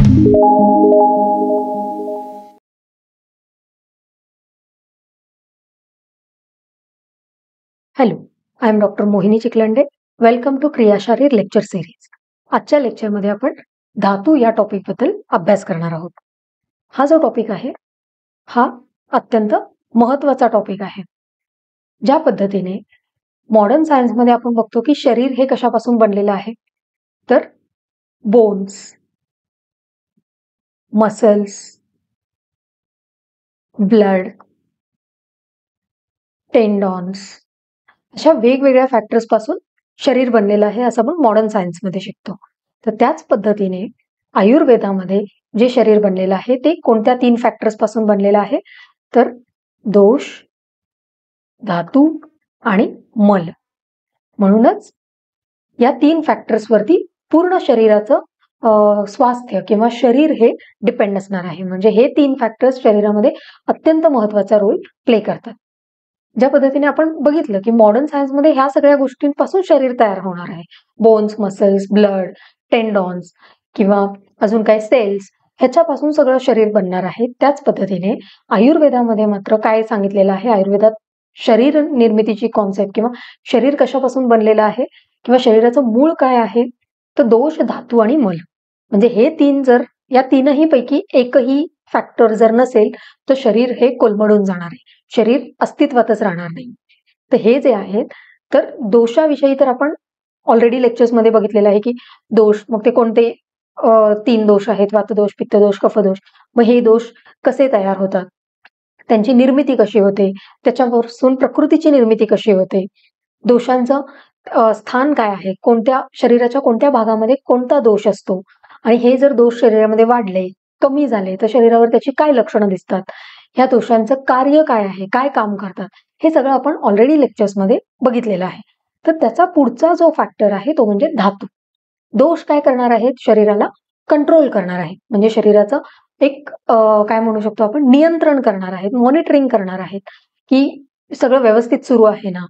Hello, I am doctor Mohini Chikhalande. Welcome to Kriyasharir lecture series. आजच्या लेक्चरमध्ये आपण धातू या टॉपिकबद्दल अभ्यास करणार आहोत. हा जो टॉपिक आहे हा अत्यंत महत्वाचा टॉपिक आहे. ज्या पद्धतीने मॉडर्न सायन्समध्ये आपण बघतो की शरीर हे कशापासून बनलेलं आहे, तर बोन्स, मसल्स, ब्लड, टेंडॉन्स अशा वेगवेगळ्या फॅक्टर्स पासून शरीर बनलेलं आहे असं आपण मॉडर्न सायन्समध्ये शिकतो. तर त्याच पद्धतीने आयुर्वेदामध्ये जे शरीर बनलेलं आहे ते कोणत्या 3 फॅक्टर्स पासून बनलेलं आहे, तर दोष, धातू आणि मल. म्हणूनच या 3 फॅक्टर्स वरती पूर्ण शरीराचं स्वास्थ्य किंवा शरीर हे डिपेंड असणार आहे. म्हणजे हे 3 फॅक्टर्स शरीरामध्ये अत्यंत महत्वाचा रोल प्ले करतात. ज्या पद्धतीने आपण बघितलं की मॉडर्न सायन्समध्ये ह्या सगळ्या गोष्टींपासून शरीर तयार होणार आहे. बोन्स, मसल्स, ब्लड, टेंडॉन्स किंवा अजून काही सेल्स ह्याच्यापासून सगळं शरीर बनणार आहे. त्याच पद्धतीने आयुर्वेदामध्ये मात्र काय सांगितलेलं आहे, आयुर्वेदात शरीर निर्मितीची कॉन्सेप्ट किंवा शरीर कशापासून बनलेलं आहे किंवा शरीराचं मूळ काय आहे, तर दोष, धातू आणि मल. म्हणजे हे 3 जर या 3ही पैकी एकही फॅक्टर जर नसेल तर शरीर हे कोलमडून जाणार आहे, शरीर अस्तित्वातच राहणार नाही. तर हे जे आहेत, तर दोषाविषयी तर आपण ऑलरेडी लेक्चर्समध्ये बघितलेलं आहे की दोष, मग ते कोणते 3 दोष आहेत, वातदोष, पित्तदोष, कफदोष. मग हे दोष कसे तयार होतात, त्यांची निर्मिती कशी होते, त्याच्यापासून प्रकृतीची निर्मिती कशी होते, दोषांचं स्थान काय आहे, कोणत्या शरीराच्या कोणत्या भागामध्ये कोणता दोष असतो, आणि हे जर दोष शरीरामध्ये वाढले, कमी झाले तर शरीरावर त्याची काय लक्षणं दिसतात, ह्या दोषांचं कार्य काय आहे, काय काम करतात, हे सगळं आपण ऑलरेडी लेक्चर्समध्ये बघितलेलं आहे. तर त्याचा पुढचा जो फॅक्टर आहे तो म्हणजे धातू. दोष काय करणार आहेत, शरीराला कंट्रोल करणार आहेत, म्हणजे शरीराचं एक काय म्हणू शकतो आपण, नियंत्रण करणार आहेत, मॉनिटरिंग करणार आहेत की सगळं व्यवस्थित सुरू आहे ना,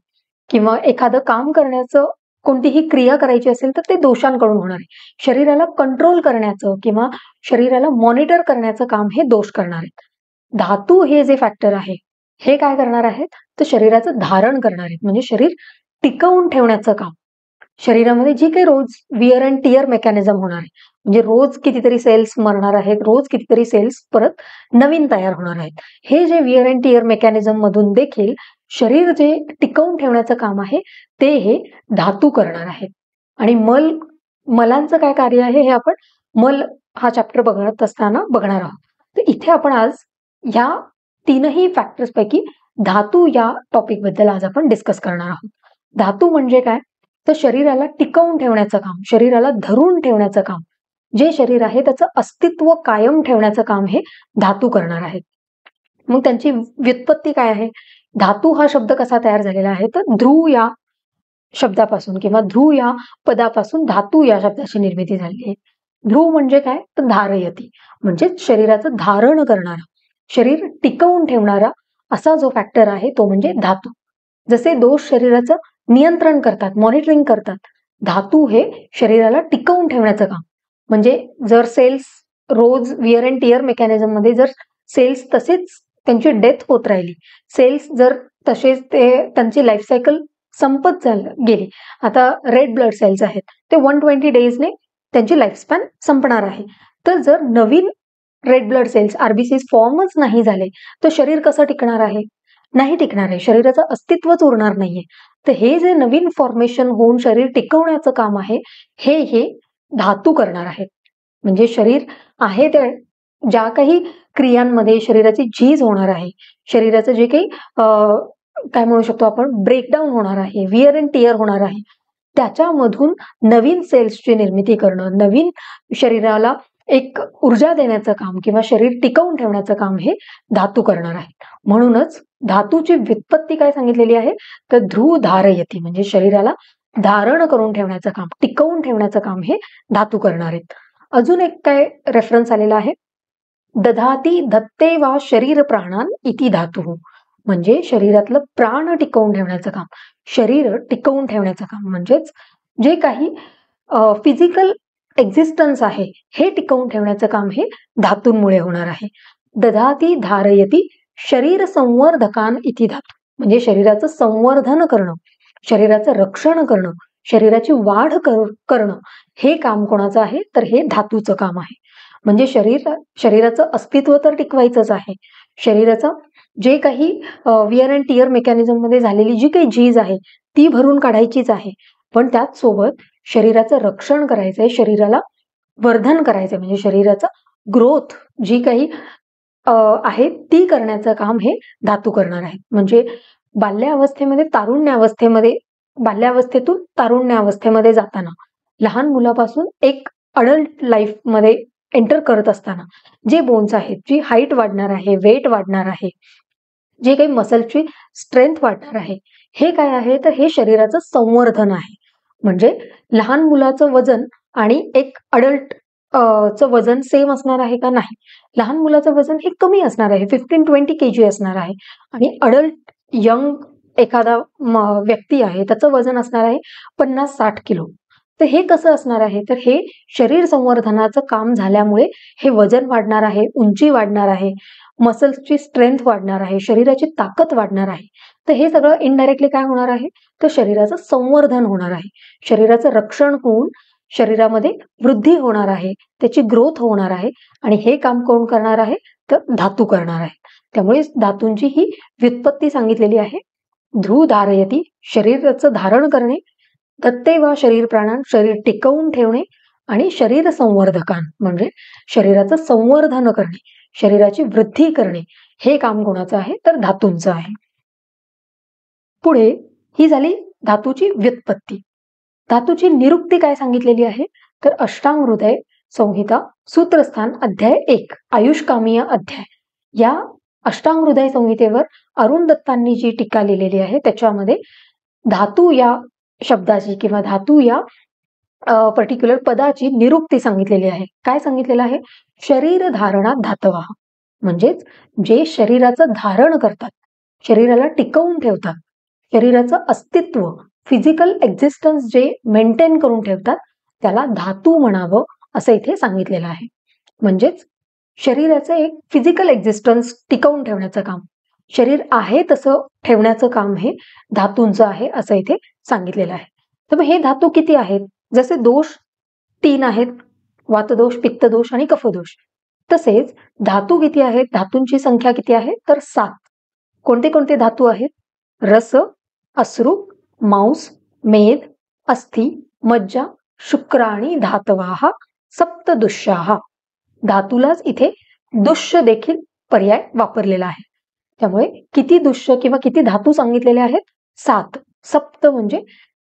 किंवा एखादं काम करण्याचं, कोणतीही क्रिया करायची असेल तर ते दोषांकडून होणार आहे. शरीराला कंट्रोल करण्याचं किंवा शरीराला मॉनिटर करण्याचं काम हे दोष करणार आहेत. धातू हे जे फॅक्टर आहे हे काय करणार आहेत, तर शरीराचं धारण करणार आहेत, म्हणजे शरीर टिकवून ठेवण्याचं काम. शरीरामध्ये जी काही रोज विअर अँड टिअर मेकॅनिझम होणार आहे, म्हणजे रोज कितीतरी सेल्स मरणार आहेत, रोज कितीतरी सेल्स परत नवीन तयार होणार आहेत. हे जे विअर अँड टिअर मेकॅनिझम मधून देखील शरीर जे टिकवून ठेवण्याचं काम आहे ते हे धातू करणार आहेत. आणि मलांचं काय कार्य आहे हे आपण मल हा चॅप्टर बघत असताना बघणार आहोत. तर इथे आपण आज ह्या 3ही फॅक्टर्स पैकी धातू या टॉपिक बद्दल आज आपण डिस्कस करणार आहोत. धातू म्हणजे काय, तर शरीराला टिकवून ठेवण्याचं काम, शरीराला धरून ठेवण्याचं काम, जे शरीर आहे त्याचं अस्तित्व कायम ठेवण्याचं काम हे धातू करणार आहेत. मग त्यांची व्युत्पत्ती काय आहे, धातू हा शब्द कसा तयार झालेला आहे, तर ध्रुव या शब्दापासून किंवा ध्रुव या पदापासून धातू या शब्दाची निर्मिती झाली आहे. ध्रुव म्हणजे काय, तर धारयती, म्हणजे शरीराचं धारण करणारा, शरीर टिकवून ठेवणारा असा जो फॅक्टर आहे तो म्हणजे धातू. जसे दोष शरीराचं नियंत्रण करतात, मॉनिटरिंग करतात, धातू हे शरीराला टिकवून ठेवण्याचं काम. म्हणजे जर सेल्स रोज विअर अँड टिअर मेकॅनिझम मध्ये जर सेल्स तसेच त्यांची डेथ होत राहिली, सेल्स जर तसेच ते त्यांची लाईफ सायकल संपत गेली, आता रेड ब्लड सेल्स आहेत ते 120 डेजने त्यांची लाईफ स्पॅन संपणार आहे, तर जर नवीन रेड ब्लड सेल्स आरबीसी फॉर्मच नाही झाले तर शरीर कसं टिकणार आहे, नाही टिकणार आहे, शरीराचं अस्तित्वच उरणार नाहीये. तर हे जे नवीन फॉर्मेशन होऊन शरीर टिकवण्याचं काम आहे हे धातू करणार आहेत. म्हणजे शरीर आहे त्या ज्या काही क्रियांमध्ये शरीराची झीज होणार आहे, शरीराचं जे काही काय म्हणू शकतो आपण, ब्रेकडाऊन होणार आहे, विअर अँड टिअर होणार आहे, त्याच्यामधून नवीन सेल्सची निर्मिती करणं, नवीन शरीराला एक ऊर्जा देण्याचं काम किंवा शरीर टिकवून ठेवण्याचं काम हे धातू करणार आहेत. म्हणूनच धातूची व्युत्पत्ती काय सांगितलेली आहे, तर ध्रुव धारयती, म्हणजे शरीराला धारण करून ठेवण्याचं काम, टिकवून ठेवण्याचं काम हे धातू करणार आहेत. अजून एक काय रेफरन्स आलेला आहे, दधाती धत्ते वा शरीर प्राणान इति धातू, म्हणजे शरीरातलं प्राण टिकवून ठेवण्याचं काम, शरीर टिकवून ठेवण्याचं काम, म्हणजेच जे काही फिजिकल एक्झिस्टन्स आहे हे टिकवून ठेवण्याचं काम हे धातूंमुळे होणार आहे. दधाती धारयती शरीर संवर्धकान इति धातू, म्हणजे शरीराचं संवर्धन करणं, शरीराचं रक्षण करणं, शरीराची वाढ करणं हे काम कोणाचं आहे, तर हे धातूचं काम आहे. म्हणजे शरीराचं अस्तित्व तर टिकवायचंच आहे. शरीराचं जे काही विअर अँड टिअर मेकॅनिझम मध्ये झालेली जी काही झीज आहे ती भरून काढायचीच आहे, पण त्याच सोबत शरीराचं रक्षण करायचंय, शरीराला वर्धन करायचंय, म्हणजे शरीराचा ग्रोथ जी काही आहे ती करण्याचं काम हे धातू करणार आहे. म्हणजे बाल्यावस्थेतून तारुण्यावस्थेमध्ये जाताना, लहान मुलापासून एक अडल्ट लाईफ मध्ये एंटर करत असताना जे बोन्स आहेत, जी हाईट वाढणार आहे, वेट वाढणार आहे, जे काही मसलची स्ट्रेंथ वाढणार आहे, हे काय आहे, तर हे शरीराचं संवर्धन आहे. म्हणजे लहान मुलाचं वजन आणि एक अडल्ट चं वजन सेम असणार आहे का? नाही. लहान मुलाचं वजन हे कमी असणार आहे, 15-20 kg असणार आहे, आणि अडल्ट यंग एखादा व्यक्ती आहे त्याचं वजन असणार आहे 50-60 किलो. तर हे कसं असणार आहे, तर हे शरीर संवर्धनाचं काम झाल्यामुळे हे वजन वाढणार आहे, उंची वाढणार आहे, मसल्सची स्ट्रेंथ वाढणार आहे, शरीराची ताकद वाढणार आहे. तर हे सगळं इनडायरेक्टली काय होणार आहे, तर शरीराचं संवर्धन होणार आहे. शरीराचं रक्षण होऊन शरीरामध्ये वृद्धी होणार आहे, त्याची ग्रोथ होणार आहे, आणि हे काम कोण करणार आहे, तर धातू करणार आहे. त्यामुळे धातूंची ही व्युत्पत्ती सांगितलेली आहे. ध्रुव धारयती, शरीराचं धारण करणे, दत्ते वा शरीर प्राणान, शरीर टिकवून ठेवणे, आणि शरीर संवर्धकान म्हणजे शरीराचं संवर्धन करणे, शरीराची वृद्धी करणे, हे काम कोणाचं आहे, तर धातूंचं आहे. पुढे ही झाली धातूची व्युत्पत्ती. धातूची निरुक्ती काय सांगितलेली आहे, तर अष्टांग हृदय संहिता सूत्रस्थान अध्याय 1 आयुष्कामीय अध्याय, या अष्टांग हृदय संहितेवर अरुण दत्तांनी जी टीका लिहिलेली आहे त्याच्यामध्ये धातू या शब्दाची किंवा धातू या पर्टिक्युलर पदाची निरुक्ती सांगितलेली आहे. काय सांगितलेलं आहे, शरीर धारणात धातवा, म्हणजेच जे शरीराचं धारण करतात, शरीराला टिकवून ठेवतात, शरीराचं अस्तित्व, फिजिकल एक्झिस्टन्स जे मेंटेन करून ठेवतात, त्याला धातू म्हणावं असं इथे सांगितलेलं आहे. म्हणजेच शरीराचं एक फिजिकल एक्झिस्टन्स टिकवून ठेवण्याचं काम, शरीर आहे तसं ठेवण्याचं काम हे धातूंचं आहे असं इथे सांगितलेलं आहे. तर मग हे धातू किती आहेत, जसे दोष 3 आहेत, वातदोष, पित्तदोष आणि कफदोष, तसेच धातू किती आहेत, धातूंची संख्या किती आहे, तर 7. कोणते कोणते धातू आहेत, रस, अश्रू, मांस, मेद, अस्थि, मज्जा, शुक्र आणि धातवाः सप्तदुष्याः. धातूलाच इथे दुष्य देखील पर्याय वापरलेला आहे. त्यामुळे किती दुष्य किंवा किती धातू सांगितलेले आहेत, 7. सप्त म्हणजे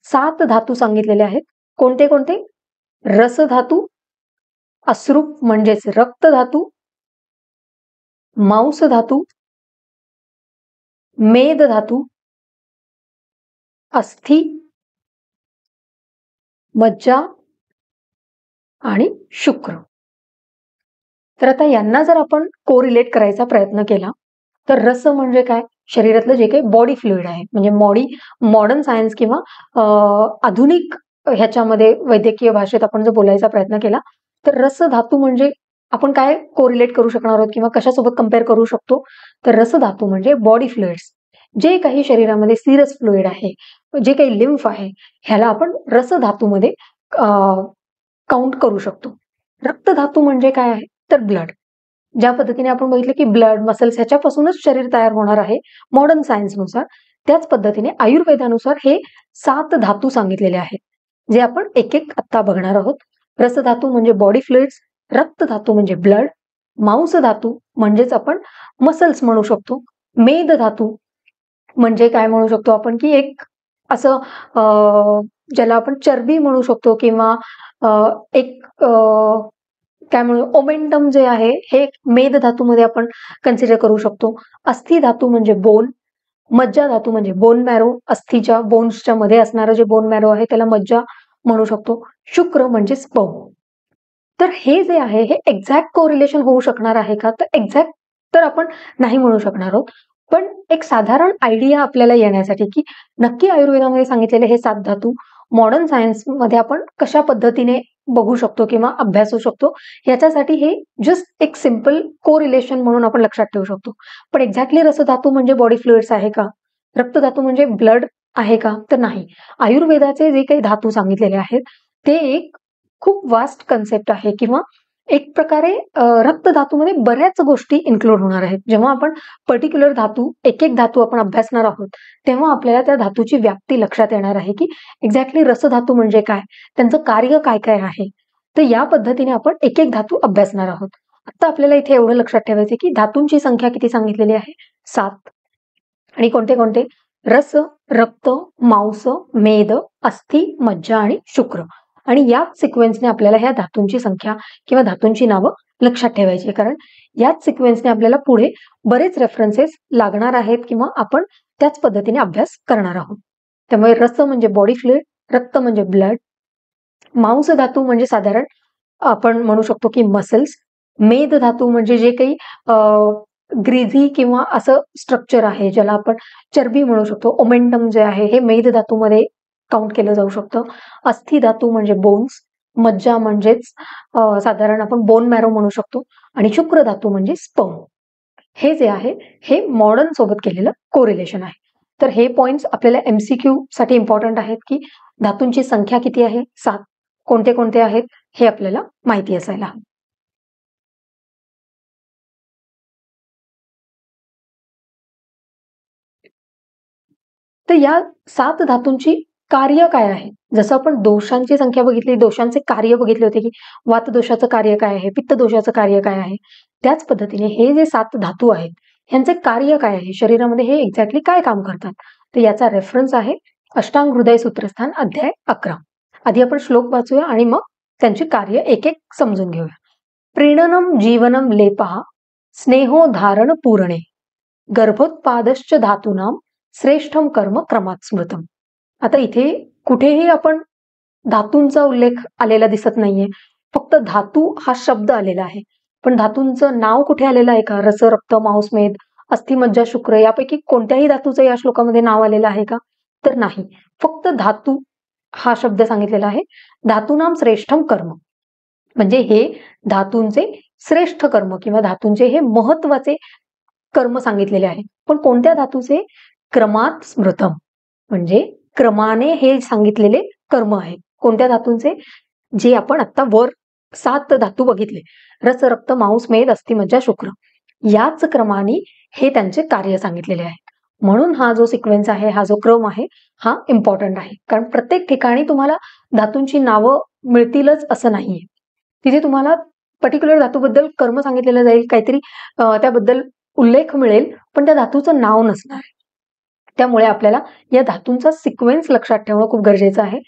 7 धातू सांगितलेले आहेत. कोणते कोणते, रस धातू, अश्रू म्हणजेच रक्त धातू, मांस धातू, मेद धातू, अस्थि, मज्जा आणि शुक्र. तर आता यांना जर आपण कोरिलेट करायचा प्रयत्न केला तर रस म्हणजे काय, शरीरातलं जे काही बॉडी फ्लुइड आहे, म्हणजे मॉडर्न सायन्स किंवा आधुनिक ह्याच्यामध्ये वैद्यकीय भाषेत आपण जर बोलायचा प्रयत्न केला तर रस धातू म्हणजे आपण काय कोरिलेट करू शकणार आहोत किंवा कशासोबत कम्पेअर करू शकतो, तर रस धातू म्हणजे बॉडी फ्लुइड्स, जे काही शरीरामध्ये सिरस फ्लुइड आहे, जे काही लिम्फ आहे, ह्याला आपण रस धातूमध्ये काउंट करू शकतो. रक्त धातू म्हणजे काय आहे, तर ब्लड. ज्या पद्धतीने आपण बघितलं की ब्लड, मसल्स ह्याच्यापासूनच शरीर तयार होणार आहे मॉडर्न सायन्सनुसार, त्याच पद्धतीने आयुर्वेदानुसार हे 7 धातू सांगितलेले आहेत, जे आपण एक एक आता बघणार आहोत. रस धातू म्हणजे बॉडी फ्लुइड्स, रक्त धातू म्हणजे ब्लड, मांस धातू म्हणजेच आपण मसल्स म्हणू शकतो, मेद धातू म्हणजे काय म्हणू शकतो आपण की एक असं ज्याला आपण चरबी म्हणू शकतो किंवा एक काय म्हणू ओमेंटम जे आहे हे मेद धातूमध्ये आपण कन्सिडर करू शकतो. अस्थि धातू म्हणजे बोन, मज्जा धातू म्हणजे बोन मॅरो, अस्थीच्या बोन्सच्या मध्ये असणारं जे बोन मॅरो आहे त्याला मज्जा म्हणू शकतो. शुक्र म्हणजे स्पर्म. तर हे जे आहे हे एक्झॅक्ट कोरिलेशन होऊ शकणार आहे का, तर एक्झॅक्ट तर आपण नाही म्हणू शकणार आहोत, पण एक साधारण आयडिया आपल्याला येण्यासाठी की नक्की आयुर्वेदामध्ये सांगितलेले हे 7 धातू मॉडर्न सायन्स मध्ये आपण कशा पद्धतीने बघू शकतो किंवा अभ्यासू शकतो. याच्यासाठी हे जस्ट एक सिंपल कोरिलेशन म्हणून आपण लक्षात ठेवू शकतो. पण एक्झॅक्टली रसधातू म्हणजे बॉडी फ्लुइड्स आहे का? रक्तधातू म्हणजे ब्लड आहे का? तर नाही. आयुर्वेदाचे जे काही धातू सांगितलेले आहेत, ते एक खूप वास्ट कन्सेप्ट आहे किंवा एक प्रकारे रक्तधातूमध्ये बऱ्याच गोष्टी इन्क्लूड होणार आहेत. जेव्हा आपण पर्टिक्युलर धातू, एक-एक धातू आपण अभ्यासणार आहोत, तेव्हा आपल्याला त्या धातूची व्याप्ती लक्षात येणार आहे, की एक्झॅक्टली रसधातू म्हणजे काय? त्यांचं कार्य काय-काय आहे? तर या पद्धतीने आपण एक-एक धातू अभ्यासणार आहोत. आता आपल्याला इथे एवढं लक्षात ठेवायचं की धातूंची संख्या किती सांगितलेली आहे? 7. आणि कोणते-कोणते? रस, रक्त, मांस, मेद, अस्थी, मज्जा आणि शुक्र. आणि याच सिक्वेन्सने आपल्याला ह्या धातूंची संख्या किंवा धातूंची नावं लक्षात ठेवायची आहे. कारण याच सिक्वेन्सने आपल्याला पुढे बरेच रेफरन्सेस लागणार आहेत किंवा आपण त्याच पद्धतीने अभ्यास करणार आहोत. त्यामुळे रस म्हणजे बॉडी फ्लुइड, रक्त म्हणजे ब्लड, मांस धातू म्हणजे साधारण आपण म्हणू शकतो की मसल्स, मेद धातू म्हणजे जे काही ग्रीझी किंवा असं स्ट्रक्चर आहे ज्याला आपण चरबी म्हणू शकतो. ओमेंटम जे आहे हे मेद धातूमध्ये काउंट केलं जाऊ शकतं. अस्थी धातू म्हणजे बोन्स, मज्जा म्हणजेच साधारण आपण बोन मॅरो म्हणू शकतो आणि शुक्र धातू म्हणजे स्पर्म. हे जे आहे हे मॉडर्न सोबत केलेलं कोरिलेशन आहे. तर हे पॉइंट्स आपल्याला MCQ साठी इम्पॉर्टंट आहेत की धातूंची संख्या किती आहे? 7. कोणते-कोणते आहेत हे आपल्याला माहिती असायला हवं. तर या 7 धातूंची कार्य काय आहे? जसं आपण दोषांची संख्या बघितली, दोषांचे कार्य बघितले होते, की वात दोषाचं कार्य काय आहे? पित्त दोषाचं कार्य काय आहे? त्याच पद्धतीने हे जे 7 धातू आहेत, ह्यांचे कार्य काय आहे? शरीरामध्ये हे एक्झॅक्टली काय काम करतात? तर याचा रेफरन्स आहे अष्टांग हृदय सूत्रस्थान अध्याय 11. आधी आपण श्लोक वाचूया आणि मग त्यांची कार्य एक-एक समजून घेऊया. प्रीणनम जीवनम लेपः स्नेहो धारण पूरणे गर्भोत्पादश्च धातूनाम श्रेष्ठम कर्म क्रमात स्मृतम. आता इथे कुठेही आपण धातूंचा उल्लेख आलेला दिसत नाहीये. फक्त धातू हा शब्द आलेला आहे. पण धातूंचं नाव कुठे आलेलं आहे का? रस, रक्त, मांस, मेद, अस्थि, मज्जा, शुक्र यापैकी कोणत्याही धातूचं या श्लोकामध्ये नाव आलेलं आहे का? तर नाही. फक्त धातू हा शब्द सांगितलेला आहे. धातूनाम श्रेष्ठम कर्म म्हणजे हे धातूंचे श्रेष्ठ कर्म किंवा धातूंचे हे महत्वाचे कर्म सांगितलेले आहे. पण कोणत्या धातूचे? क्रमात स्मृतम म्हणजे क्रमाने हे सांगितलेले कर्म आहे. कोणत्या धातूंचे? जे आपण आता वर 7 धातू बघितले. रस, रक्त, मांस, मेद, अस्थि, मज्जा, शुक्र. याच क्रमाने हे त्यांचे कार्य सांगितलेले आहे. म्हणून हा जो सिक्वेन्स आहे, हा जो क्रम आहे, हा इम्पॉर्टंट आहे. कारण प्रत्येक ठिकाणी तुम्हाला धातूंची नावं मिळतीलच असं नाहीये. तिथे तुम्हाला पर्टिक्युलर धातूबद्दल कर्म सांगितलेलं जाईल, काहीतरी त्याबद्दल उल्लेख मिळेल, पण त्या धातूचं नाव नसणार आहे. त्यामुळे आपल्याला या धातूंचा सिक्वेन्स लक्षात ठेवणं खूप गरजेचं आहे.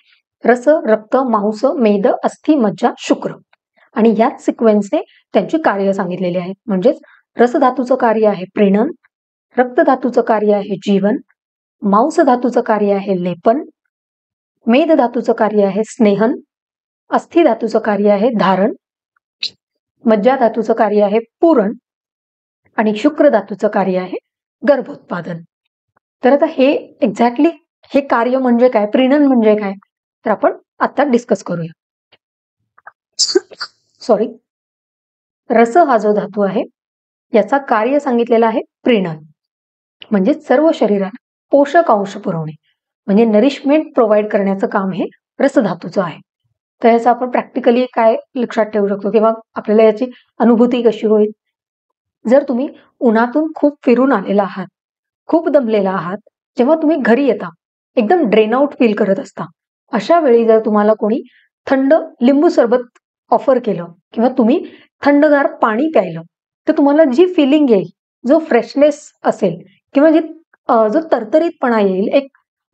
रस, रक्त, मांस, मेद, अस्थि, मज्जा, शुक्र. आणि याच सिक्वेन्सने त्यांची कार्य सांगितलेली आहेत. म्हणजेच रस धातूचं कार्य आहे प्रीणन, रक्त धातूचं कार्य आहे जीवन, मांस धातूचं कार्य आहे लेपन, मेद धातूचं कार्य आहे स्नेहन, अस्थि धातूचं कार्य आहे धारण, मज्जा धातूचं कार्य आहे पूरण आणि शुक्र धातूचं कार्य आहे गर्भोत्पादन. तर आता हे एक्झॅक्टली हे कार्य म्हणजे काय? प्रीणन म्हणजे काय? तर आपण आता डिस्कस करूया. सॉरी. रस हा जो धातू आहे याचा कार्य सांगितलेला आहे प्रीणन म्हणजे सर्व शरीराला पोषक अंश पुरवणे म्हणजे नरिशमेंट प्रोव्हाइड करण्याचं काम हे रस धातूचं आहे. तर याचं आपण प्रॅक्टिकली काय लक्षात ठेवू शकतो किंवा आपल्याला याची अनुभूती कशी होईल? जर तुम्ही उन्हातून खूप फिरून आलेला आहात, खूप दमलेला आहात, जेव्हा तुम्ही घरी येता एकदम ड्रेन आउट फील करत असता, अशा वेळी जर तुम्हाला कोणी थंड लिंबू सरबत ऑफर केलं किंवा तुम्ही थंडगार पाणी प्यायलं, तर तुम्हाला जी फिलिंग येईल, जो फ्रेशनेस असेल किंवा जो तरतरीतपणा येईल, एक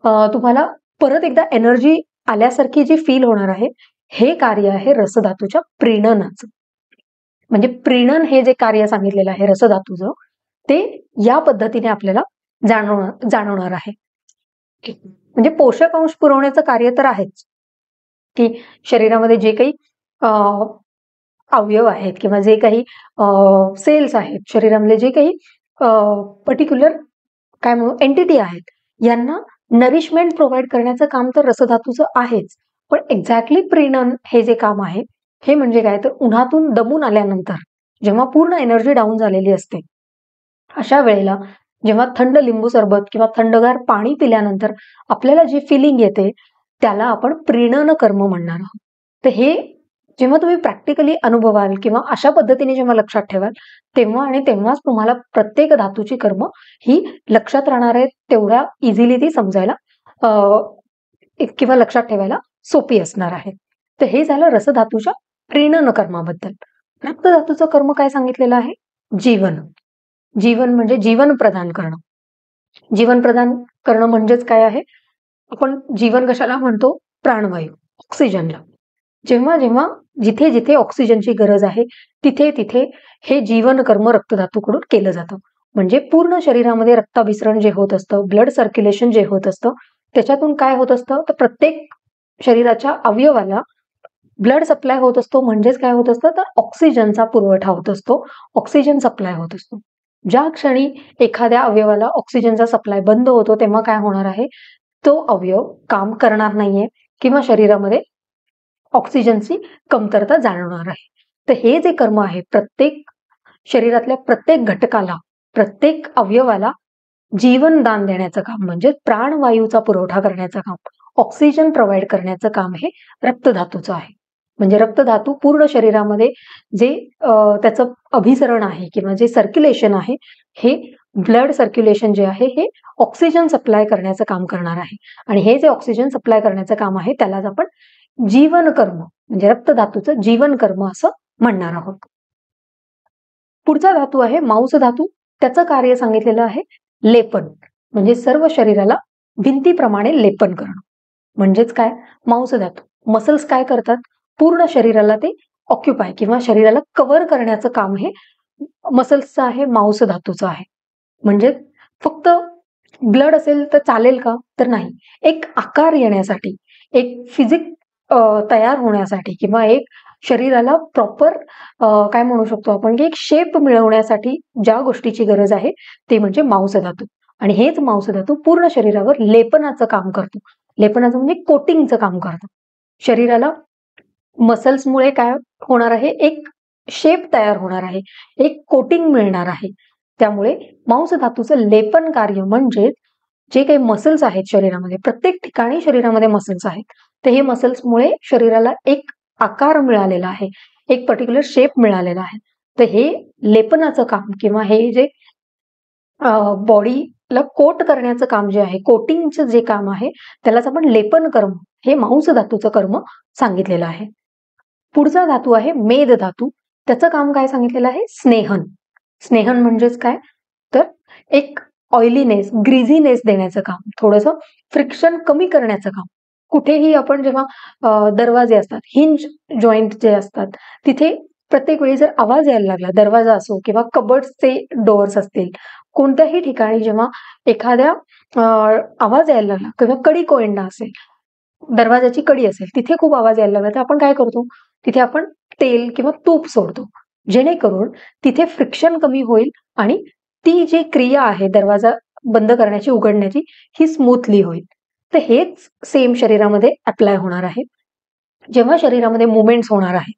तुम्हाला परत एकदा एनर्जी आल्यासारखी जी फील होणार आहे, हे कार्य आहे रसधातूच्या प्रीणनाचं. म्हणजे प्रीणन हे जे कार्य सांगितलेलं आहे रसधातूचं, ते या पद्धतीने आपल्याला जाणवणार आहे. म्हणजे पोषक अंश पुरवण्याचं कार्य तर आहेच, की शरीरामध्ये जे काही अवयव आहेत किंवा जे काही सेल्स आहेत, शरीरामधले जे काही पर्टिक्युलर काय म्हणू एंटिटी आहेत, यांना नरिशमेंट प्रोव्हाइड करण्याचं काम तर रसधातूचं आहेच. पण एक्झॅक्टली प्रीणन हे जे काम आहे, हे म्हणजे काय, तर उन्हातून दमून आल्यानंतर जेव्हा पूर्ण एनर्जी डाऊन झालेली असते, अशा वेळेला जेव्हा थंड लिंबू सरबत किंवा थंडगार पाणी पिल्यानंतर आपल्याला जी फिलिंग येते, त्याला आपण प्रीणन कर्म म्हणणार आहोत. तर हे जेव्हा तुम्ही प्रॅक्टिकली अनुभवाल किंवा अशा पद्धतीने जेव्हा लक्षात ठेवाल, तेव्हा आणि तेव्हाच तुम्हाला प्रत्येक धातूची कर्म ही लक्षात राहणार आहेत, तेवढ्या इझिली ती समजायला किंवा लक्षात ठेवायला सोपी असणार आहे. तर हे झालं रसधातूच्या प्रीणन कर्माबद्दल. रक्तधातूचं कर्म काय सांगितलेलं आहे? जीवन. जीवन म्हणजे जीवन प्रदान करणं. जीवन प्रदान करणं म्हणजेच काय आहे? आपण जीवन कशाला म्हणतो? प्राणवायू, ऑक्सिजनला. जेव्हा जेव्हा जिथे जिथे ऑक्सिजनची गरज आहे, तिथे तिथे हे जीवन कर्म रक्तधातूकडून केलं जातं. म्हणजे पूर्ण शरीरामध्ये रक्ताभिसरण जे होत असतं, ब्लड सर्क्युलेशन जे होत असतं, त्याच्यातून काय होत असतं, तर प्रत्येक शरीराच्या अवयवाला ब्लड सप्लाय होत असतो. म्हणजेच काय होत असतं, तर ऑक्सिजनचा पुरवठा होत असतो, ऑक्सिजन सप्लाय होत असतो. ज्या क्षणी एखाद्या अवयवाला ऑक्सिजनचा सप्लाय बंद होतो, तेव्हा काय होणार आहे, तो अवयव काम करणार नाहीये किंवा शरीरामध्ये ऑक्सिजनची कमतरता जाणवणार आहे. तर हे जे कर्म आहे, प्रत्येक शरीरातल्या प्रत्येक घटकाला, प्रत्येक अवयवाला जीवनदान देण्याचं काम, म्हणजे प्राणवायूचा पुरवठा करण्याचं काम, ऑक्सिजन प्रोव्हाइड करण्याचं काम हे रक्तधातूचं आहे. म्हणजे रक्तधातू पूर्ण शरीरामध्ये जे त्याचं अभिसरण आहे किंवा जे सर्क्युलेशन आहे, हे ब्लड सर्क्युलेशन जे आहे, हे ऑक्सिजन सप्लाय करण्याचं काम करणार आहे. आणि हे जे ऑक्सिजन सप्लाय करण्याचं काम आहे, त्यालाच आपण जीवन कर्म म्हणजे रक्तधातूचं जीवन कर्म असं म्हणणार आहोत. पुढचा धातू आहे मांस धातू. त्याचं कार्य सांगितलेलं आहे लेपन, म्हणजे सर्व शरीराला भिंतीप्रमाणे लेपन करणं. म्हणजेच काय, मांस धातू मसल्स काय करतात, पूर्ण शरीराला ते ऑक्युपाय किंवा शरीराला कव्हर करण्याचं काम हे मसल्सचं आहे, मांस धातूचं आहे. म्हणजे फक्त ब्लड असेल तर चालेल का, तर नाही. एक आकार येण्यासाठी, एक फिजिक तयार होण्यासाठी किंवा एक शरीराला प्रॉपर काय म्हणू शकतो आपण, की एक शेप मिळवण्यासाठी ज्या गोष्टीची गरज आहे, ते म्हणजे मांस धातू. आणि हेच मांस धातू पूर्ण शरीरावर लेपनाचं काम करतो. लेपनाचं म्हणजे कोटिंगचं काम करतं. शरीराला मसल्समुळे काय होणार आहे, एक शेप तयार होणार आहे, एक कोटिंग मिळणार आहे. त्यामुळे मांस धातूचं लेपन कार्य म्हणजे जे काही मसल्स आहेत शरीरामध्ये, प्रत्येक ठिकाणी शरीरामध्ये मसल्स आहेत, तर हे मसल्समुळे शरीराला एक आकार मिळालेला आहे, एक पर्टिक्युलर शेप मिळालेला आहे. तर हे लेपनाचं काम किंवा हे जे बॉडीला कोट करण्याचं काम जे आहे, कोटिंगचं जे काम आहे, त्यालाच आपण लेपन कर्म, हे मांस धातूचं कर्म सांगितलेलं आहे. पुढचा धातू आहे मेद धातू. त्याचं काम काय सांगितलेलं आहे, स्नेहन. स्नेहन म्हणजेच काय, तर एक ऑइलीनेस, ग्रीझीनेस देण्याचं काम, थोडंसं फ्रिक्शन कमी करण्याचं काम. कुठेही आपण जेव्हा दरवाजे असतात, हिंज जॉईंट जे असतात, तिथे प्रत्येक वेळी जर आवाज यायला लागला, दरवाजा असो किंवा कबर्ड्सचे डोअर्स असतील, कोणत्याही ठिकाणी जेव्हा एखाद्या आवाज यायला लागला किंवा कडी कोयंडा असेल, दरवाजाची कडी असेल, तिथे खूप आवाज यायला लागला, तर आपण काय करतो, तिथे आपण तेल किंवा तूप सोडतो, जेणेकरून तिथे फ्रिक्शन कमी होईल आणि ती जी क्रिया आहे दरवाजा बंद करण्याची, उघडण्याची, ही स्मूथली होईल. तर हेच सेम शरीरामध्ये अप्लाय होणार आहे. जेव्हा शरीरामध्ये मुवमेंट्स होणार आहे,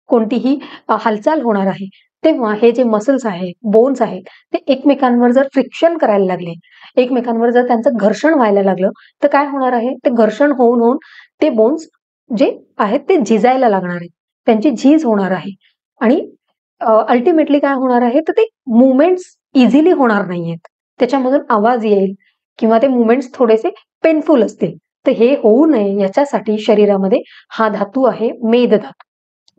कोणतीही हालचाल होणार आहे, तेव्हा हे जे मसल्स आहेत, बोन्स आहेत, ते एकमेकांवर जर फ्रिक्शन करायला लागले, एकमेकांवर जर त्यांचं घर्षण व्हायला लागलं, तर काय होणार आहे, ते घर्षण होऊन होऊन ते बोन्स जे आहेत ते झिजायला लागणार आहेत, त्यांची झीज होणार आहे. आणि अल्टिमेटली काय होणार आहे, तर ते मुवमेंट्स इझिली होणार नाहीयेत. त्याच्यामधून आवाज येईल किंवा ते मुवमेंट्स थोडेसे पेनफुल असतील. तर हे होऊ नये याच्यासाठी शरीरामध्ये हा धातू आहे मेद धातू,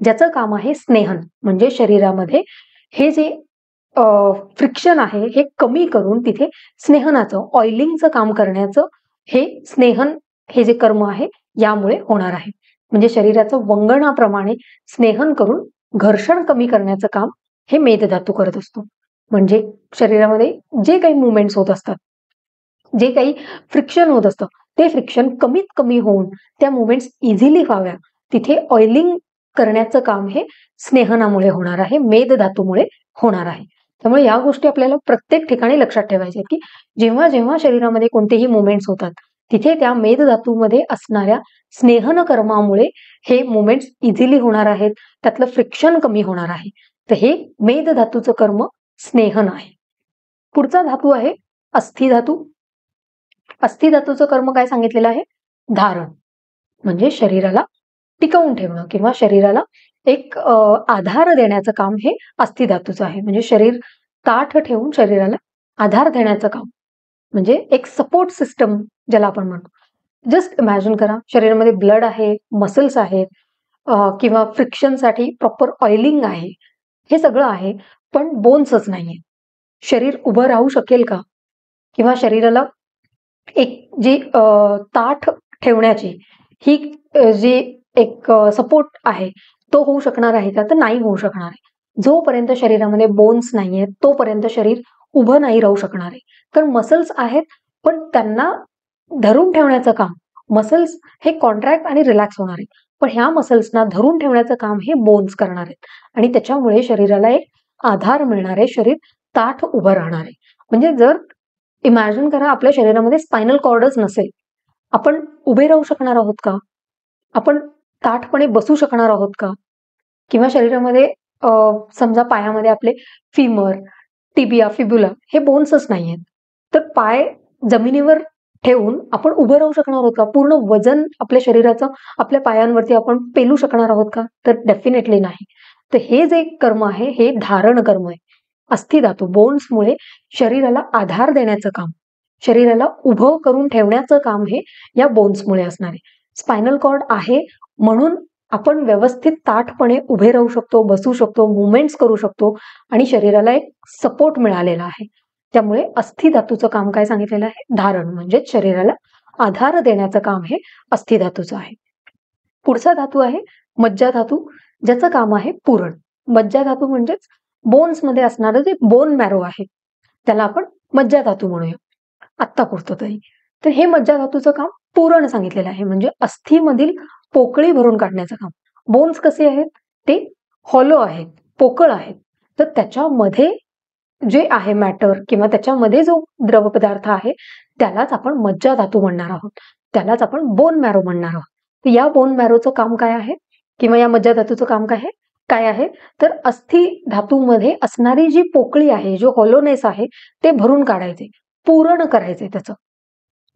ज्याचं काम आहे स्नेहन. म्हणजे शरीरामध्ये हे जे फ्रिक्शन आहे, हे कमी करून तिथे स्नेहनाचं, ऑइलिंगचं काम करण्याचं हे स्नेहन, हे जे कर्म आहे, यामुळे होणार आहे. म्हणजे शरीराचं वंगणाप्रमाणे स्नेहन करून घर्षण कमी करण्याचं काम हे मेद धातू करत असतो. म्हणजे शरीरामध्ये जे काही मुवमेंट्स होत असतात, जे काही फ्रिक्शन होत असतं, ते फ्रिक्शन कमीत कमी होऊन त्या मुवमेंट्स इझिली व्हाव्या, तिथे ऑइलिंग करण्याचं काम हे स्नेहनामुळे होणार आहे, मेद धातूमुळे होणार आहे. त्यामुळे या गोष्टी आपल्याला प्रत्येक ठिकाणी लक्षात ठेवायच्या आहेत, की जेव्हा जेव्हा शरीरामध्ये कोणतेही मुवमेंट्स होतात, तिथे त्या मेदधातूमध्ये असणाऱ्या स्नेहन कर्मामुळे हे मुवमेंट्स इझिली होणार आहेत, त्यातलं फ्रिक्शन कमी होणार आहे. तर हे मेदधातूचं कर्म स्नेहन आहे. पुढचा धातू आहे अस्थि धातू. अस्थि धातूचं कर्म काय सांगितलेलं आहे? धारण, म्हणजे शरीराला टिकवून ठेवणं किंवा शरीराला एक आधार देण्याचं काम हे अस्थि धातूचं आहे. म्हणजे शरीर ताठ ठेवून शरीराला आधार देण्याचं काम, म्हणजे एक सपोर्ट सिस्टम ज्याला आपण म्हणतो. जस्ट इमॅजिन करा, शरीरामध्ये ब्लड आहे, मसल्स आहेत, किंवा फ्रिक्शनसाठी प्रॉपर ऑइलिंग आहे, हे सगळं आहे, पण बोन्सच नाहीये. शरीर उभं राहू शकेल का? किंवा शरीराला एक जी ताठ ठेवण्याची ही जी एक सपोर्ट आहे तो होऊ शकणार आहे का? तर नाही होऊ शकणार आहे. जोपर्यंत शरीरामध्ये बोन्स नाहीयेत तोपर्यंत शरीर उभं नाही राहू शकणार आहे. कारण मसल्स आहेत, पण त्यांना धरून ठेवण्याचं काम, मसल्स हे कॉन्ट्रॅक्ट आणि रिलॅक्स होणार आहेत, पण ह्या मसल्सना धरून ठेवण्याचं काम हे बोन्स करणार आहेत आणि त्याच्यामुळे शरीराला एक आधार मिळणार आहे, शरीर ताठ उभं राहणार आहे. म्हणजे जर इमॅजिन करा, आपल्या शरीरामध्ये स्पायनल कॉर्डच नसेल, आपण उभे राहू शकणार आहोत का? आपण ताठपणे बसू शकणार आहोत का? किंवा शरीरामध्ये समजा पायामध्ये आपले फिमर, टिबिया, फिब्युला हे बोन्सच नाहीयेत, तर पाय जमिनीवर ठेवून आपण उभं राहू शकणार आहोत का? पूर्ण वजन आपल्या शरीराचं आपल्या पायांवरती आपण पेलू शकणार आहोत का? तर डेफिनेटली नाही. तर हे जे कर्म आहे हे धारण कर्म आहे. अस्थि धातू बोन्समुळे शरीराला आधार देण्याचं काम, शरीराला उभं करून ठेवण्याचं काम हे या बोन्समुळे असणार आहे. स्पायनल कॉर्ड आहे म्हणून आपण व्यवस्थित ताठपणे उभे राहू शकतो, बसू शकतो, मुवमेंट्स करू शकतो आणि शरीराला एक सपोर्ट मिळालेला आहे. त्यामुळे अस्थि धातूचं काम काय सांगितलेलं आहे? धारण, म्हणजे शरीराला आधार देण्याचं काम हे अस्थि धातूचं आहे. पुढचा धातू आहे मज्जा धातू, ज्याचं काम आहे पुरण. मज्जा धातू म्हणजेच बोन्समध्ये असणारं जे बोन मॅरो आहे त्याला आपण मज्जा धातू म्हणूया आत्तापुरतं तरी. तर हे मज्जा धातूचं काम पुरण सांगितलेलं आहे, म्हणजे अस्थिमधील पोकळी भरून काढण्याचं काम. बोन्स कसे आहेत? ते हॉलो आहेत, पोकळ आहेत, तर त्याच्यामध्ये जे आहे मॅटर किंवा त्याच्यामध्ये जो द्रव पदार्थ आहे त्यालाच आपण मज्जा धातू म्हणणार आहोत, त्यालाच आपण बोन मॅरो म्हणणार आहोत. तर या बोन मॅरोचं काम काय आहे किंवा या मज्जा धातूचं काम काय आहे? तर अस्थि धातूमध्ये असणारी जी पोकळी आहे, जो हॉलोनेस आहे ते भरून काढायचे, पूर्ण करायचे, त्याचं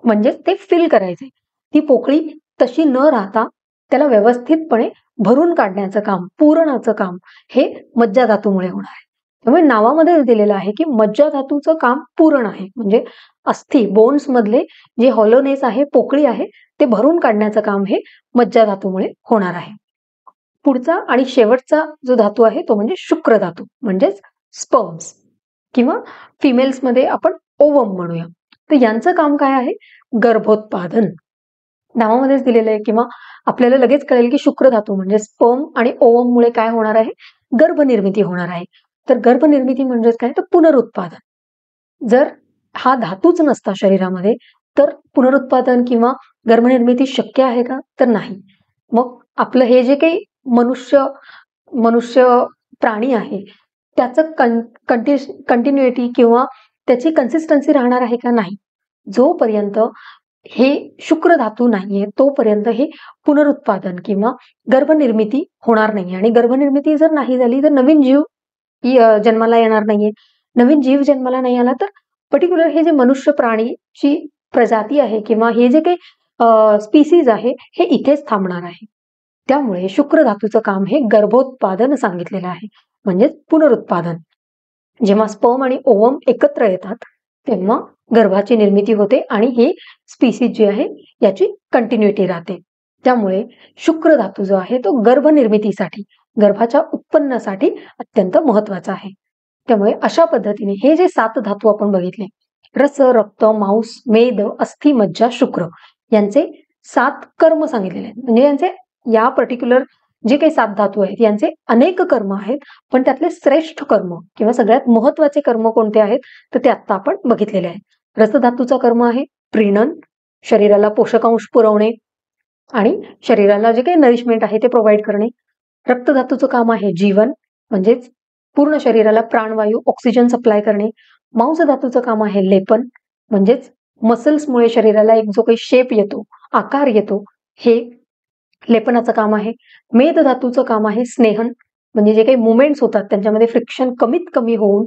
म्हणजे ते फिल करायचे. ती पोकळी तशी न राहता त्याला व्यवस्थितपणे भरून काढण्याचं काम, पूरणाचं काम हे मज्जा धातूमुळे होणार आहे. त्यामुळे नावामध्ये दिलेलं आहे की मज्जा धातूचं काम पूरण आहे, म्हणजे अस्थि बोन्स मधले जे हॉलोनेस आहे, पोकळी आहे, ते भरून काढण्याचं काम हे मज्जा धातूमुळे होणार आहे. पुढचा आणि शेवटचा जो धातू आहे तो म्हणजे शुक्र धातू, म्हणजेच स्पर्म्स किंवा फिमेल्समध्ये आपण ओवम म्हणूया. तर यांचं काम काय आहे? गर्भोत्पादन. नावामध्येच दिलेलं आहे किंवा आपल्याला लगेच कळेल की शुक्र धातू म्हणजे स्पर्म आणि ओवम मुळे काय होणार आहे? गर्भनिर्मिती होणार आहे. तर गर्भनिर्मिती म्हणजेच काय? तर पुनरुत्पादन. जर हा धातूच नसता शरीरामध्ये तर पुनरुत्पादन किंवा गर्भनिर्मिती शक्य आहे का? तर नाही. मग आपलं हे जे काही मनुष्य प्राणी आहे त्याचं कंटिन्युइटी किंवा त्याची कन्सिस्टन्सी राहणार आहे का? नाही. जोपर्यंत हे शुक्र धातू नाहीये तोपर्यंत हे पुनरुत्पादन किंवा गर्भनिर्मिती होणार नाही. आणि गर्भनिर्मिती जर नाही झाली तर नवीन जीव जन्माला येणार नाहीये. नवीन जीव जन्माला नाही आला तर पर्टिक्युलर हे जे मनुष्य प्राणीची प्रजाती आहे किंवा हे जे काही स्पीसीज आहे हे इथेच थांबणार आहे. त्यामुळे शुक्र धातूचं काम हे गर्भोत्पादन सांगितलेलं आहे, म्हणजे पुनरुत्पादन. जेव्हा स्पर्म आणि ओवम एकत्र येतात तेव्हा गर्भाची निर्मिती होते आणि हे स्पीसीज जी आहे याची कंटिन्युइटी राहते. त्यामुळे शुक्र धातू जो आहे तो गर्भनिर्मितीसाठी, गर्भाच्या उत्पन्नासाठी अत्यंत महत्वाचा आहे. त्यामुळे अशा पद्धतीने हे जे 7 धातू आपण बघितले, रस, रक्त, मांस, मेद, अस्थि, मज्जा, शुक्र, यांचे 7 कर्म सांगितलेले आहेत. म्हणजे यांचे या पर्टिक्युलर जे काही 7 धातू आहेत यांचे अनेक कर्म आहेत, पण त्यातले श्रेष्ठ कर्म किंवा सगळ्यात महत्वाचे कर्म कोणते आहेत तर ते आता आपण बघितलेले आहेत. रसधातूचा कर्म आहे प्रीणन, शरीराला पोषकांश पुरवणे आणि शरीराला जे काही नरिशमेंट आहे ते प्रोव्हाइड करणे. रक्तधातूचं काम आहे जीवन, म्हणजेच पूर्ण शरीराला प्राणवायू, ऑक्सिजन सप्लाय करणे. मांस धातूचं काम आहे लेपन, म्हणजेच मसल्समुळे शरीराला एक जो काही शेप येतो, आकार येतो, हे लेपनाचं काम आहे. मेदधातूचं काम आहे स्नेहन, म्हणजे जे काही मुवमेंट्स होतात त्यांच्यामध्ये फ्रिक्शन कमीत कमी होऊन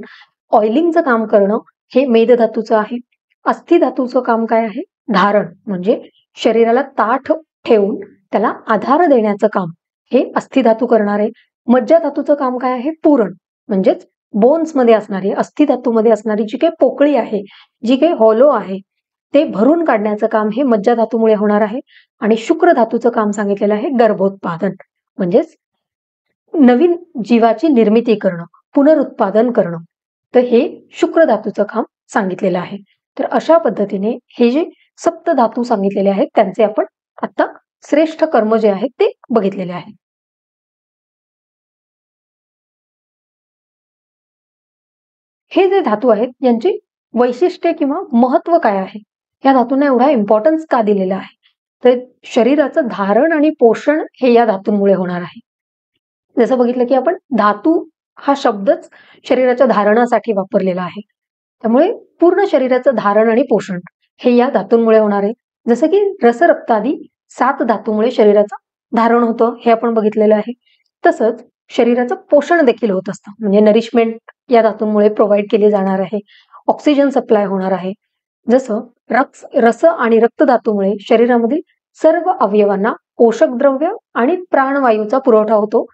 ऑइलिंगचं काम करणं, हे मेदधातूचं आहे. अस्थिधातूचं काम काय आहे? धारण, म्हणजे शरीराला ताठ ठेवून त्याला आधार देण्याचं काम हे अस्थिधातू करणार आहे. मज्जाधातूचं काम काय आहे? पूरण, म्हणजेच बोन्समध्ये असणारी, अस्थिधातूमध्ये असणारी जी काही पोकळी आहे, जी काही हॉलो आहे, ते भरून काढण्याचं काम हे मज्जाधातूमुळे होणार आहे. आणि शुक्र धातूचं काम सांगितलेलं आहे गर्भोत्पादन, म्हणजेच नवीन जीवाची निर्मिती करणं, पुनरुत्पादन करणं. तर हे शुक्र धातूचं काम सांगितलेलं आहे. तर अशा पद्धतीने हे जे सप्त धातू सांगितलेले आहेत त्यांचे आपण आता श्रेष्ठ कर्म जे आहेत ते बघितलेले आहे. हे जे धातू आहेत यांची वैशिष्ट्ये किंवा महत्व काय आहे? या धातूंना एवढा इम्पॉर्टन्स का दिलेला आहे? तर शरीराचं धारण आणि पोषण हे या धातूंमुळे होणार आहे. जसं बघितलं की आपण धातू हा शब्दच शरीराच्या धारणासाठी वापरलेला आहे. त्यामुळे पूर्ण शरीराचं धारण आणि पोषण हे या धातूंमुळे होणार आहे. जसं की रसरक्तादी 7 धातूमुळे शरीराचं धारण होतं हे आपण बघितलेलं आहे. तसंच शरीराचं पोषण देखील होत असतं, म्हणजे नरिशमेंट या धातूंमुळे प्रोव्हाइड केली जाणार आहे. ऑक्सिजन सप्लाय होणार आहे. जसं रस आणि रक्तधातूमुळे शरीरामधील सर्व अवयवांना पोषक द्रव्य आणि प्राणवायूचा पुरवठा होतो.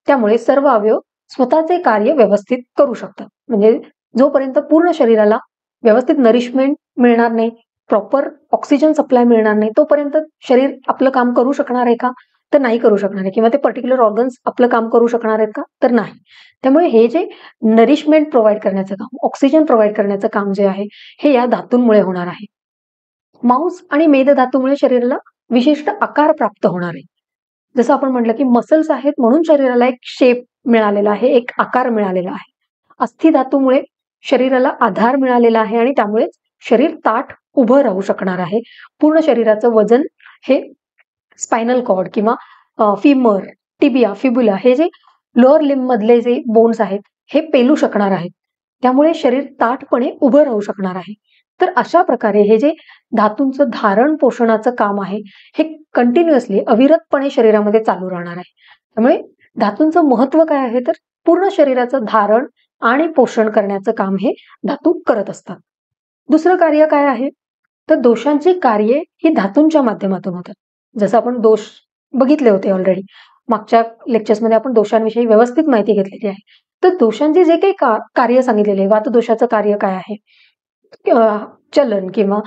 त्यामुळे सर्व अवयव स्वतःचे कार्य व्यवस्थित करू शकतात. म्हणजे जोपर्यंत पूर्ण शरीराला व्यवस्थित नरिशमेंट मिळणार नाही, प्रॉपर ऑक्सिजन सप्लाय मिळणार नाही, तोपर्यंत शरीर आपलं काम करू शकणार आहे का? तर नाही करू शकणार आहे. किंवा ते पर्टिक्युलर ऑर्गन्स आपलं काम करू शकणार आहेत का? तर नाही. त्यामुळे हे जे नरिशमेंट प्रोव्हाइड करण्याचं काम, ऑक्सिजन प्रोव्हाइड करण्याचं काम जे आहे, हे या धातूंमुळे होणार आहे. मांस आणि मेद धातूमुळे शरीराला विशिष्ट आकार प्राप्त होणार आहे. जसं आपण म्हटलं की मसल्स आहेत म्हणून शरीराला एक शेप मिळालेला आहे, एक आकार मिळालेला आहे. अस्थि धातूमुळे शरीराला आधार मिळालेला आहे आणि त्यामुळेच शरीर ताठ उभं राहू शकणार आहे. पूर्ण शरीराचं वजन हे स्पायनल कॉर्ड किंवा फिमर, टिबिया, फिबुला हे जे लोअर लिम्ब मधले जे बोन्स आहेत हे पेलू शकणार आहेत. त्यामुळे शरीर ताठपणे उभं राहू शकणार आहे. तर अशा प्रकारे हे जे धातूंचं धारण पोषणाचं काम आहे हे कंटिन्युअसली अविरतपणे शरीरामध्ये चालू राहणार आहे. त्यामुळे धातूंचं महत्व काय आहे? तर पूर्ण शरीराचं धारण आणि पोषण करण्याचं काम हे धातू करत असतात. दुसरं कार्य काय आहे? तर दोषांची कार्ये ही धातूंच्या माध्यमातून होतात. जसं आपण दोष बघितले होते ऑलरेडी. मागच्या लेक्चर्समध्ये आपण दोषांविषयी व्यवस्थित माहिती घेतलेली आहे. तर दोषांचे जे काही कार्य सांगितलेले आहे, वातदोषाचं कार्य काय आहे? चलन किंवा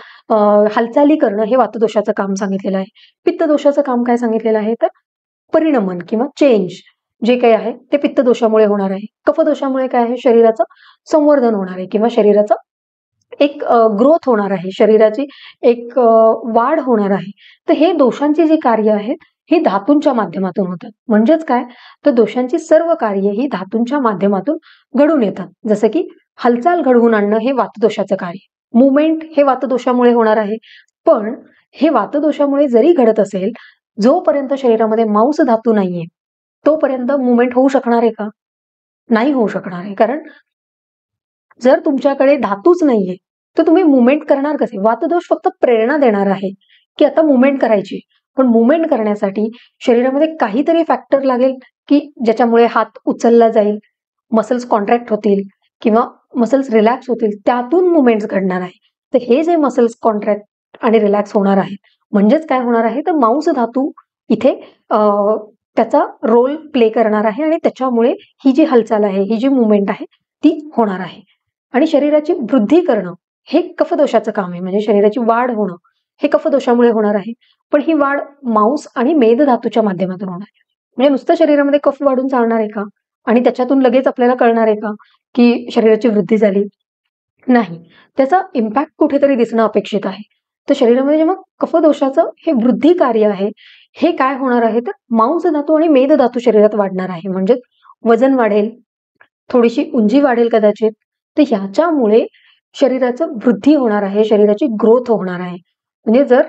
हालचाली करणं हे वातदोषाचं काम सांगितलेलं आहे. पित्तदोषाचं काम काय सांगितलेलं आहे? तर परिणमन किंवा चेंज जे काही आहे ते पित्तदोषामुळे होणार आहे. कफदोषामुळे काय आहे? शरीराचं संवर्धन होणार आहे किंवा शरीराचं एक ग्रोथ होणार आहे, शरीराची एक वाढ होणार आहे. तर हे दोषांची जी कार्य आहेत ही धातूंच्या माध्यमातून होतात. म्हणजेच काय? तर दोषांची सर्व कार्य ही धातूंच्या माध्यमातून घडून येतात. जसं की हालचाल घडवून आणणं हे वातदोषाचं कार्य, मुवमेंट हे वातदोषामुळे होणार आहे. पण हे वातदोषामुळे जरी घडत असेल, जोपर्यंत शरीरामध्ये मांस धातू नाहीये तोपर्यंत मुवमेंट होऊ शकणार आहे का? नाही होऊ शकणार आहे. कारण जर तुमच्याकडे धातूच नाहीये तर तुम्ही मुवमेंट करणार कसे? वातदोष फक्त प्रेरणा देणार आहे की आता मुवमेंट करायची. पण मुवमेंट करण्यासाठी शरीरामध्ये काहीतरी फॅक्टर लागेल की ज्याच्यामुळे हात उचलला जाईल, मसल्स कॉन्ट्रॅक्ट होतील किंवा मसल्स रिलॅक्स होतील, त्यातून मुवमेंट्स घडणार आहे. तर हे जे मसल्स कॉन्ट्रॅक्ट आणि रिलॅक्स होणार आहेत म्हणजेच काय होणार आहे? तर मांस धातू इथे त्याचा रोल प्ले करणार आहे आणि त्याच्यामुळे ही जी हालचाल आहे, ही जी मुवमेंट आहे ती होणार आहे. आणि शरीराची वृद्धी करणं हे कफदोषाचं काम आहे. म्हणजे शरीराची वाढ होणं हे कफदोषामुळे होणार आहे. पण ही वाढ मांस आणि मेद धातूच्या माध्यमातून होणार आहे. म्हणजे नुसतं शरीरामध्ये कफ वाढून चालणार आहे का? आणि त्याच्यातून लगेच आपल्याला कळणार आहे का की शरीराची वृद्धी झाली? नाही. त्याचा इम्पॅक्ट कुठेतरी दिसणं अपेक्षित आहे. तर शरीरामध्ये जेव्हा कफदोषाचं हे वृद्धी कार्य आहे, हे काय होणार आहे? तर मांस धातू आणि मेद धातू शरीरात वाढणार आहे. म्हणजे वजन वाढेल, थोडीशी उंची वाढेल कदाचित. तर ह्याच्यामुळे शरीराचं वृद्धी होणार आहे, शरीराची ग्रोथ होणार आहे. म्हणजे जर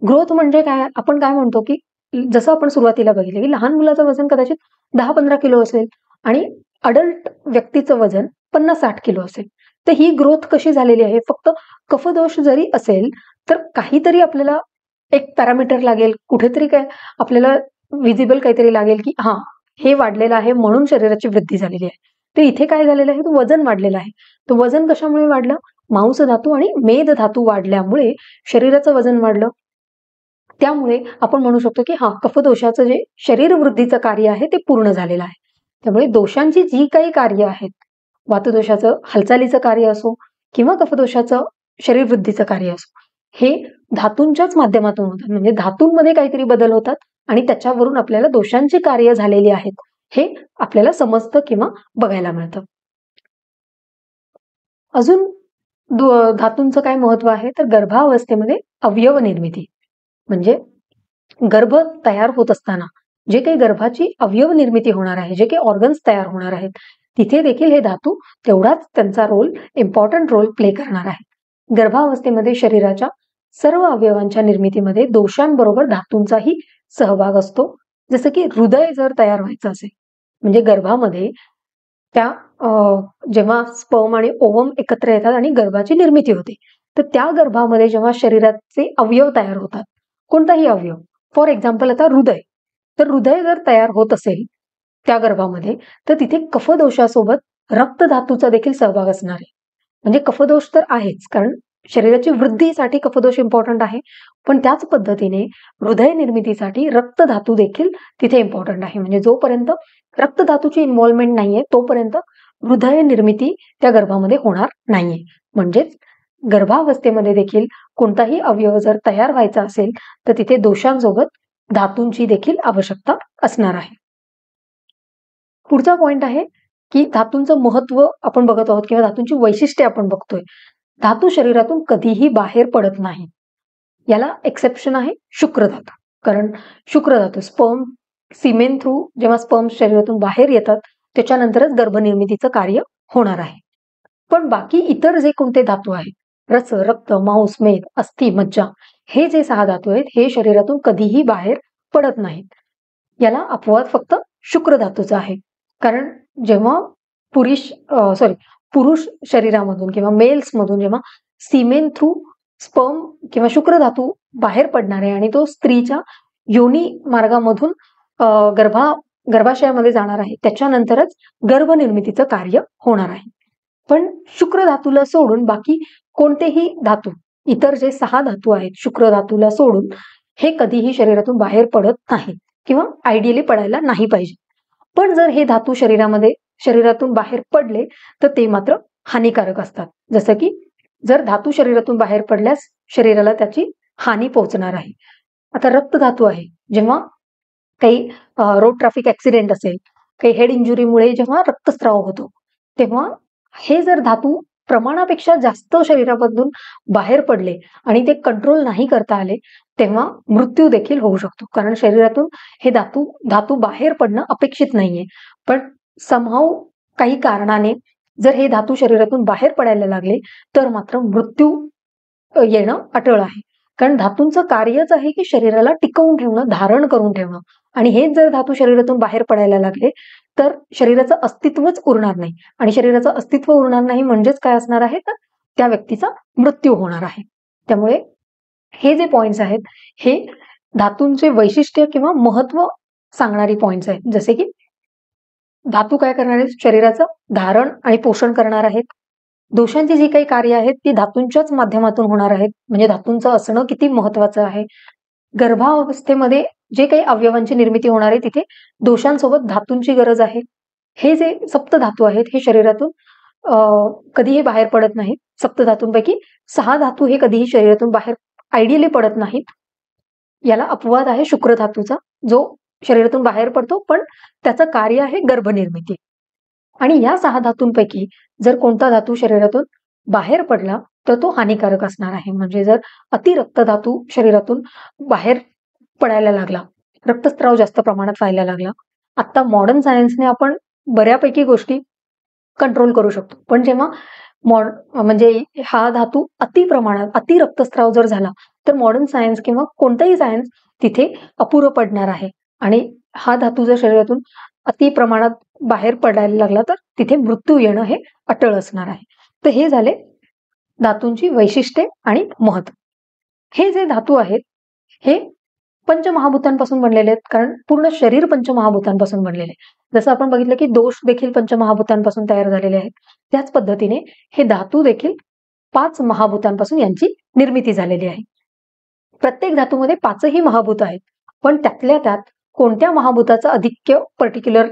ग्रोथ म्हणजे काय? आपण काय म्हणतो की जसं आपण सुरुवातीला बघितलं की लहान मुलाचं वजन कदाचित 10-15 किलो असेल आणि अडल्ट व्यक्तीचं वजन 50-60 किलो असेल. तर ही ग्रोथ कशी झालेली आहे? फक्त कफदोष जरी असेल तर काहीतरी आपल्याला एक पॅरामीटर लागेल, कुठेतरी काय आपल्याला व्हिजिबल काहीतरी लागेल, की हां, हे वाढलेलं आहे म्हणून शरीराची वृद्धी झालेली आहे. तर इथे काय झालेलं आहे, तर वजन वाढलेलं आहे. तर वजन कशामुळे वाढलं? मांस धातू आणि मेद धातू वाढल्यामुळे शरीराचं वजन वाढलं. त्यामुळे आपण म्हणू शकतो, की हां, कफदोषाचं जे शरीरवृद्धीचं कार्य आहे ते पूर्ण झालेलं आहे. त्यामुळे दोषांची जी काही कार्य आहेत, वातदोषाचं हालचालीचं कार्य असो किंवा कफदोषाचं शरीरवृद्धीचं कार्य असो, हे धातूंच्याच माध्यमातून होतात. म्हणजे धातूंमध्ये काहीतरी बदल होतात आणि त्याच्यावरून आपल्याला दोषांची कार्य झालेली आहेत, हे आपल्याला समजतं किंवा बघायला मिळतं. अजून धातूंचं काय महत्व आहे, तर गर्भावस्थेमध्ये अवयव निर्मिती म्हणजे गर्भ तयार होत असताना जे काही गर्भाची अवयव निर्मिती होणार आहे, जे काही ऑर्गन्स तयार होणार आहेत, तिथे देखील हे धातू तेवढाच त्यांचा इम्पॉर्टंट रोल प्ले करणार आहे. गर्भावस्थेमध्ये शरीराच्या सर्व अवयवांच्या निर्मितीमध्ये दोषांबरोबर धातूंचाही सहभाग असतो. जसं की हृदय जर तयार व्हायचं असेल, म्हणजे गर्भामध्ये त्या जेव्हा स्पर्म आणि ओवम एकत्र येतात आणि गर्भाची निर्मिती होते, तर त्या गर्भामध्ये जेव्हा शरीराचे अवयव तयार होतात, कोणताही अवयव, फॉर एक्झाम्पल आता हृदय, तर हृदय जर तयार होत असेल त्या गर्भामध्ये, तर तिथे कफदोषासोबत रक्तधातूचा देखील सहभाग असणार आहे. म्हणजे कफदोष तर आहेच, कारण शरीराची वृद्धीसाठी कफदोष इम्पॉर्टंट आहे, पण त्याच पद्धतीने हृदय निर्मितीसाठी रक्तधातू देखील तिथे इम्पॉर्टंट आहे. म्हणजे जोपर्यंत रक्तधातूची इन्व्हॉल्वमेंट नाहीये, तोपर्यंत हृदय निर्मिती त्या गर्भामध्ये होणार नाहीये. म्हणजेच गर्भावस्थेमध्ये देखील कोणताही अवयव जर तयार व्हायचा असेल, तर तिथे दोषांसोबत धातूंची देखील आवश्यकता असणार आहे. पुढचा पॉइंट आहे, की धातूंचं महत्व आपण बघत आहोत किंवा धातूंची वैशिष्ट्ये आपण बघतोय. धातू शरीरातून कधीही बाहेर पडत नाही. याला एक्सेप्शन आहे शुक्रधातू. कारण शुक्रधातू सिमेन थ्रू जेव्हा स्पर्म शरीरातून बाहेर येतात, त्याच्यानंतरच गर्भनिर्मितीचं कार्य होणार आहे. पण बाकी इतर जे कोणते धातू आहेत, रस, रक्त, मांस, मेद, अस्थि, मज्जा, हे जे 6 धातू आहेत, हे शरीरातून कधीही बाहेर पडत नाहीत. याला अपवाद फक्त शुक्रधातूचा आहे. कारण जेव्हा पुरुष शरीरामधून किंवा मेल्समधून जेव्हा सिमेन थ्रू स्पर्म किंवा शुक्रधातू बाहेर पडणार आहे आणि तो स्त्रीच्या योनी मार्गामधून गर्भाशयामध्ये जाणार आहे, त्याच्यानंतरच गर्भनिर्मितीचं कार्य होणार आहे. पण शुक्रधातूला सोडून बाकी कोणतेही धातू, इतर जे 6 धातू आहेत शुक्रधातूला सोडून, हे कधीही शरीरातून बाहेर पडत नाहीत किंवा आयडियली पडायला नाही पाहिजे. पण जर हे धातू शरीरातून बाहेर पडले, तर ते मात्र हानिकारक असतात. जसं की जर धातू शरीरातून बाहेर पडल्यास शरीराला त्याची हानी पोहोचणार आहे. आता रक्तधातू आहे, जेव्हा काही रोड ट्रॅफिक ऍक्सिडेंट असेल, काही हेड इंजुरीमुळे जेव्हा रक्तस्राव होतो, तेव्हा हे जर धातू प्रमाणापेक्षा जास्त शरीरामधून बाहेर पडले आणि ते कंट्रोल नाही करता आले, तेव्हा मृत्यू देखील होऊ शकतो. कारण शरीरातून हे धातू बाहेर पडणं अपेक्षित नाहीये. पण समहाऊ काही कारणाने जर हे धातू शरीरातून बाहेर पडायला लागले, तर मात्र मृत्यू येणं अटळ आहे. कारण धातूंचं कार्यच आहे की शरीराला टिकवून ठेवणं, धारण करून ठेवणं. आणि हेच जर धातू शरीरातून बाहेर पडायला लागले, तर शरीराचं अस्तित्वच उरणार नाही. आणि शरीराचं अस्तित्व उरणार नाही म्हणजेच काय असणार आहे, तर त्या व्यक्तीचा मृत्यू होणार आहे. त्यामुळे हे जे पॉइंट्स आहेत, हे धातूंचे वैशिष्ट्य किंवा महत्व सांगणारी पॉइंट्स आहेत. जसे की धातू काय करणार आहेत, शरीराचं धारण आणि पोषण करणार आहेत. दोषांची जी काही कार्य आहेत ती धातूंच्याच माध्यमातून होणार आहेत. म्हणजे धातूंचं असणं किती महत्वाचं आहे. गर्भावस्थेमध्ये जे काही अवयवांची निर्मिती होणार आहे, तिथे दोषांसोबत धातूंची गरज आहे. हे जे सप्तधातू आहेत, हे शरीरातून कधीही बाहेर पडत नाहीत. सप्तधातूंपैकी 6 धातू हे कधीही शरीरातून बाहेर आयडियली पडत नाहीत. याला अपवाद आहे शुक्रधातूचा, जो शरीरातून बाहेर पडतो, पण त्याचं कार्य आहे गर्भनिर्मिती. आणि या 6 धातूंपैकी जर कोणता धातू शरीरातून बाहेर पडला, तर तो हानिकारक असणार आहे. म्हणजे जर अतिरक्तधातू शरीरातून बाहेर पडायला लागला, रक्तस्राव जास्त प्रमाणात व्हायला लागला. आता मॉडर्न सायन्सने आपण बऱ्यापैकी गोष्टी कंट्रोल करू शकतो. पण जेव्हा म्हणजे हा धातू अति रक्तस्राव जर झाला, तर मॉडर्न सायन्स किंवा कोणताही सायन्स तिथे अपुरं पडणार आहे. आणि हा धातू जर शरीरातून अति प्रमाणात बाहेर पडायला लागला, तर तिथे मृत्यू येणं हे अटळ असणार आहे. तर हे झाले धातूंची वैशिष्ट्ये आणि महत्व. हे जे धातू आहेत हे पंचमहाभूतांपासून बनलेले आहेत, कारण पूर्ण शरीर पंचमहाभूतांपासून बनलेले आहे. जसं आपण बघितलं की दोष देखील पंचमहाभूतांपासून तयार झालेले आहेत, त्याच पद्धतीने हे धातू देखील 5 महाभूतांपासून यांची निर्मिती झालेली आहे. प्रत्येक धातूमध्ये 5ही महाभूत आहेत, पण त्यातल्या त्यात कोणत्या महाभूताचं आधिक्य पर्टिक्युलर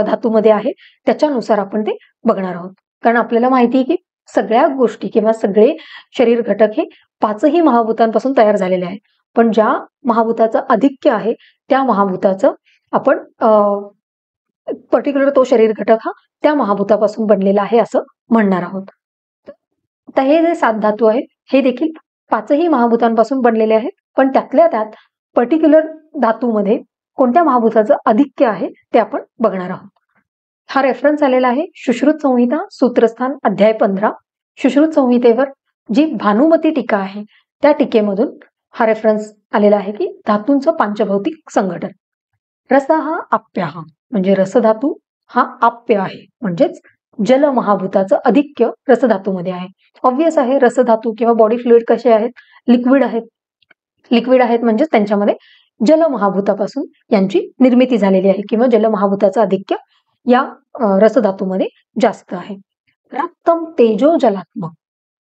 धातूमध्ये आहे त्याच्यानुसार आपण ते बघणार आहोत. कारण आपल्याला माहिती आहे की सगळ्या गोष्टी किंवा सगळे शरीर घटक हे 5ही महाभूतांपासून तयार झालेले आहेत, पण ज्या महाभूताचं आधिक्य आहे त्या महाभूताचं आपण पर्टिक्युलर तो शरीर घटक हा त्या महाभूतापासून बनलेला आहे असं म्हणणार आहोत. तर हे जे 7 धातू आहेत हे देखील 5ही महाभूतांपासून बनलेले आहेत, पण त्यातल्या त्यात पर्टिक्युलर धातूमध्ये कोणत्या महाभूताचं आधिक्य आहे ते आपण बघणार आहोत. हा रेफरन्स आलेला आहे सुश्रुत संहिता सूत्रस्थान अध्याय 15. सुश्रुत संहितेवर जी भानुमती टीका आहे त्या टीकेमधून हा रेफरन्स आलेला आहे की धातूंचं पांचभौतिक संघटन. रस हा आप्य म्हणजे रसधातू हा आप्य आहे, म्हणजेच जल महाभूताचं आधिक्य रसधातूमध्ये आहे. ऑब्वियस आहे, रसधातू किंवा बॉडी फ्लुइड कसे आहेत, लिक्विड आहेत. लिक्विड आहेत म्हणजेच त्यांच्यामध्ये जल महाभूतापासून यांची निर्मिती झालेली आहे किंवा जल महाभूताचं आधिक्य या रसधातूमध्ये जास्त आहे. रक्तम तेजो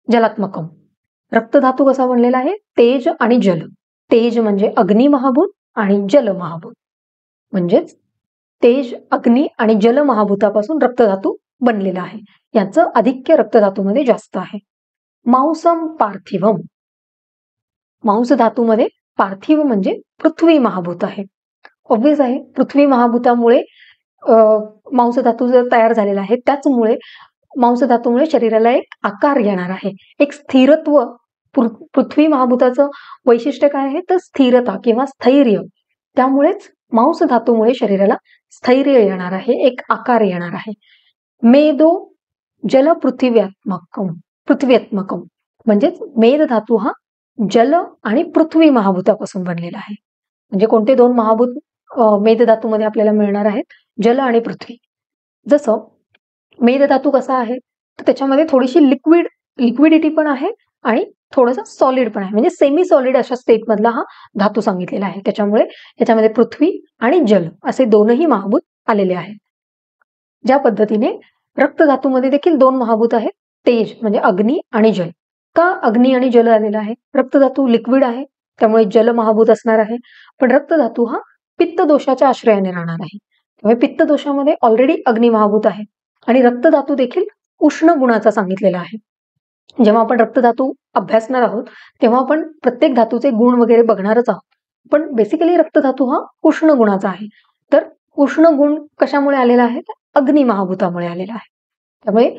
जलात्मकम. रक्तधातू कसा बनलेला आहे, तेज आणि जल. तेज म्हणजे अग्नी महाभूत आणि जल महाभूत, म्हणजेच तेज, अग्नी आणि जल महाभूतापासून रक्तधातू बनलेला आहे. याचं आधिक्य रक्तधातूमध्ये जास्त आहे. मांसम पार्थिवम. मांस धातूमध्ये पार्थिव म्हणजे पृथ्वी महाभूत आहे. ऑब्वियस आहे, पृथ्वी महाभूतामुळे मांस धातू जर तयार झालेला आहे, त्याचमुळे मांस धातूमुळे शरीराला एक आकार येणार आहे, एक स्थिरत्व. पृथ्वी महाभूताचं वैशिष्ट्य काय आहे तर स्थिरता किंवा स्थैर्य. त्यामुळेच मांस धातूमुळे शरीराला स्थैर्य येणार आहे, एक आकार येणार आहे. मेदो जल पृथ्व्यात्मकम म्हणजेच मेद धातू हा जल आणि पृथ्वी महाभूतापासून बनलेला आहे. म्हणजे कोणते 2 महाभूत मेद धातूमध्ये आपल्याला मिळणार आहेत, जल आणि पृथ्वी. जसं मेद धातू कसा आहे तर त्याच्यामध्ये थोडीशी लिक्विडिटी पण आहे आणि थोडंसं सॉलिड पण आहे, म्हणजे सेमी सॉलिड अशा स्टेट मधला हा धातू सांगितलेला आहे. त्याच्यामुळे याच्यामध्ये पृथ्वी आणि जल असे 2ही महाभूत आलेले आहेत. ज्या पद्धतीने रक्त धातूमध्ये देखील 2 महाभूत आहेत, तेज म्हणजे अग्नी आणि जल. का अग्नी आणि जल आलेला आहे, रक्त धातू लिक्विड आहे त्यामुळे जल महाभूत असणार आहे, पण रक्त धातू हा पित्त दोषाच्या आश्रयाने राहणार आहे. त्यामुळे पित्त दोषामध्ये ऑलरेडी अग्नी महाभूत आहे आणि रक्त धातू देखील उष्ण गुणाचा सांगितलेला आहे. जेव्हा आपण रक्त धातू अभ्यासणार आहोत तेव्हा आपण प्रत्येक धातूचे गुण वगैरे बघणारच आहोत, पण बेसिकली रक्त धातू हा उष्ण गुणाचा आहे. तर उष्ण गुण कशामुळे आलेला आहे तर अग्नी महाभूतामुळे आलेला आहे. त्यामुळे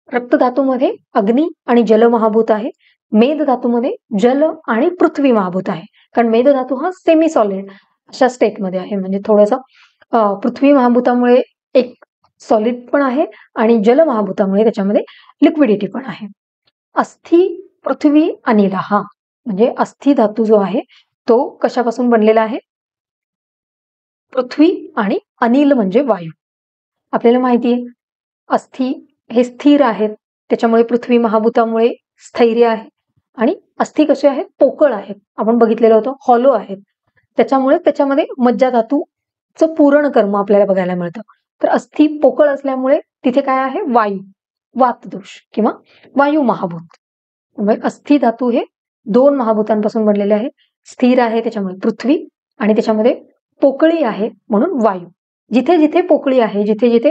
रक्त धातूमध्ये अग्नी आणि जल महाभूत आहे. मेद धातूमध्ये जल आणि पृथ्वी महाभूत आहे, कारण मेद धातू हा सेमी सॉलिड अशा स्टेटमध्ये आहे, म्हणजे थोडंसं पृथ्वी महाभूतामुळे एक सॉलिड पण आहे आणि जल महाभूतामुळे त्याच्यामध्ये लिक्विडिटी पण आहे. अस्थि पृथ्वी अनिला म्हणजे अस्थि धातू जो आहे तो कशापासून बनलेला आहे, पृथ्वी आणि अनिल म्हणजे वायू. आपल्याला माहिती आहे अस्थि हे स्थिर आहेत, त्याच्यामुळे पृथ्वी महाभूतामुळे स्थैर्य आहे. आणि अस्थि कसे आहेत, पोकळ आहेत, आपण बघितलेलं होतं, हॉलो आहेत. त्याच्यामुळे त्याच्यामध्ये मज्जा धातूचं पूर्ण कर्म आपल्याला बघायला मिळतं. तर अस्थि पोकळ असल्यामुळे तिथे काय आहे, वायू, वात दोष किंवा वायू महाभूत. त्यामुळे अस्थि धातू हे 2 महाभूतांपासून बनलेले आहे. स्थिर आहे त्याच्यामुळे पृथ्वी आणि त्याच्यामध्ये पोकळी आहे म्हणून वायू. जिथे जिथे पोकळी आहे, जिथे जिथे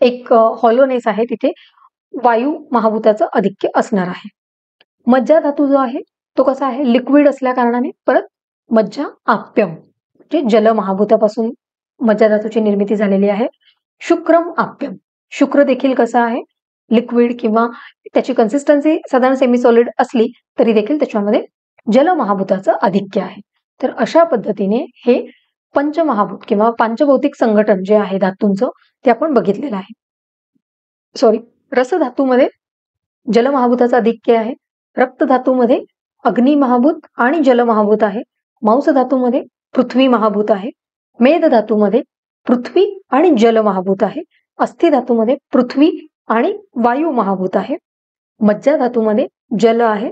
एक हॉलोनेस आहे, तिथे वायू महाभूताचं आधिक्य असणार आहे. मज्जा धातू जो आहे तो कसा आहे, लिक्विड असल्या कारणाने परत मज्जा आप्यम म्हणजे जल महाभूतापासून मज्जा धातूची निर्मिती झालेली आहे. शुक्रम आप्यम, शुक्र देखील कसा आहे, लिक्विड किंवा त्याची कन्सिस्टन्सी साधारण सेमी सॉलिड असली तरी देखील त्याच्यामध्ये जल महाभूताचं आधिक्य आहे. तर अशा पद्धतीने हे पंचमहाभूत किंवा पांचभौतिक संघटन जे आहे धातूंचं ते आपण बघितलेलं आहे. रस धातूमध्ये जल महाभूताचं आधिक्य आहे. रक्त धातूमध्ये अग्नी महाभूत आणि जल महाभूत आहे. मांस धातूमध्ये पृथ्वी महाभूत आहे. मेद धातूमध्ये पृथ्वी आणि जल महाभूत आहे. अस्थि धातूमध्ये पृथ्वी आणि वायू महाभूत आहे. मज्जा धातूमध्ये जल आहे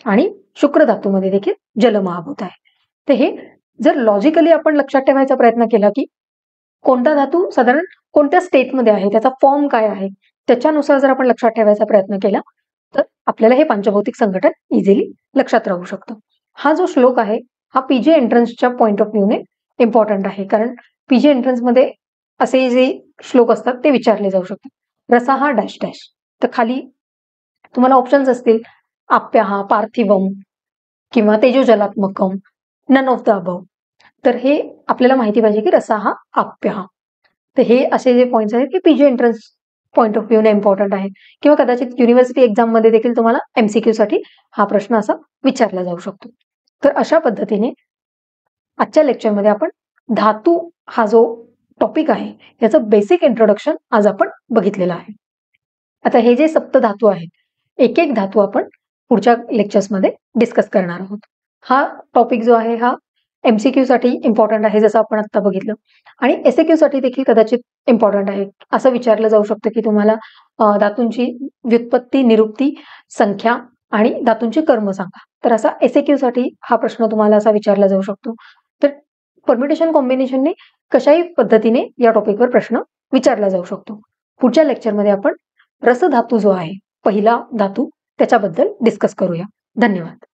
आणि शुक्र धातूमध्ये देखील जल महाभूत आहे. तर हे जर लॉजिकली आपण लक्षात ठेवायचा प्रयत्न केला की कोणता धातू साधारण कोणत्या स्टेटमध्ये आहे, त्याचा फॉर्म काय आहे, त्याच्यानुसार जर आपण लक्षात ठेवायचा प्रयत्न केला तर आपल्याला हे पंचभौतिक संघटन इझिली लक्षात राहू शकतं. हा जो श्लोक आहे हा पीजी एंट्रन्सच्या पॉइंट ऑफ व्ह्यूने इम्पॉर्टंट आहे, कारण पीजी एंट्रन्समध्ये असे जे श्लोक असतात ते विचारले जाऊ शकतात. रसाहा डॅश डॅश, तर खाली तुम्हाला ऑप्शन्स असतील आप्याहा, पार्थिवम किंवा तेजोजलात्मकम, नन ऑफ द अबव. तर हे आपल्याला माहिती पाहिजे की रसाहा, आप्याहा. तर हे असे जे पॉइंट्स आहेत ते पीजी एंट्रन्स पॉइंट ऑफ व्ह्यूने इम्पॉर्टंट आहे, किंवा कदाचित युनिव्हर्सिटी एक्झाममध्ये देखील तुम्हाला एमसीक्यू साठी हा प्रश्न असा विचारला जाऊ शकतो. तर अशा पद्धतीने आजच्या लेक्चरमध्ये आपण धातू हा जो टॉपिक आहे याचं बेसिक इंट्रोडक्शन आज आपण बघितलेलं आहे. आता हे जे सप्त धातू आहेत, एक एक धातू आपण पुढच्या लेक्चर्समध्ये डिस्कस करणार आहोत. हा टॉपिक जो आहे हा एमसीक्यू साठी इम्पॉर्टंट आहे, जसं आपण आता बघितलं, आणि एसएक्यू साठी देखील कदाचित इम्पॉर्टंट आहे. असं विचारलं जाऊ शकतं की तुम्हाला धातूंची व्युत्पत्ती, निरुक्ती, संख्या आणि धातूंचे कर्म सांगा. तर असा एसएक्यू साठी हा प्रश्न तुम्हाला असा विचारला जाऊ शकतो. तर परम्युटेशन कॉम्बिनेशनने कशाही पद्धतीने या टॉपिकवर प्रश्न विचारला जाऊ शकतो. पुढच्या लेक्चरमध्ये आपण रसधातू जो आहे पहिला धातू त्याच्याबद्दल डिस्कस करूया. धन्यवाद.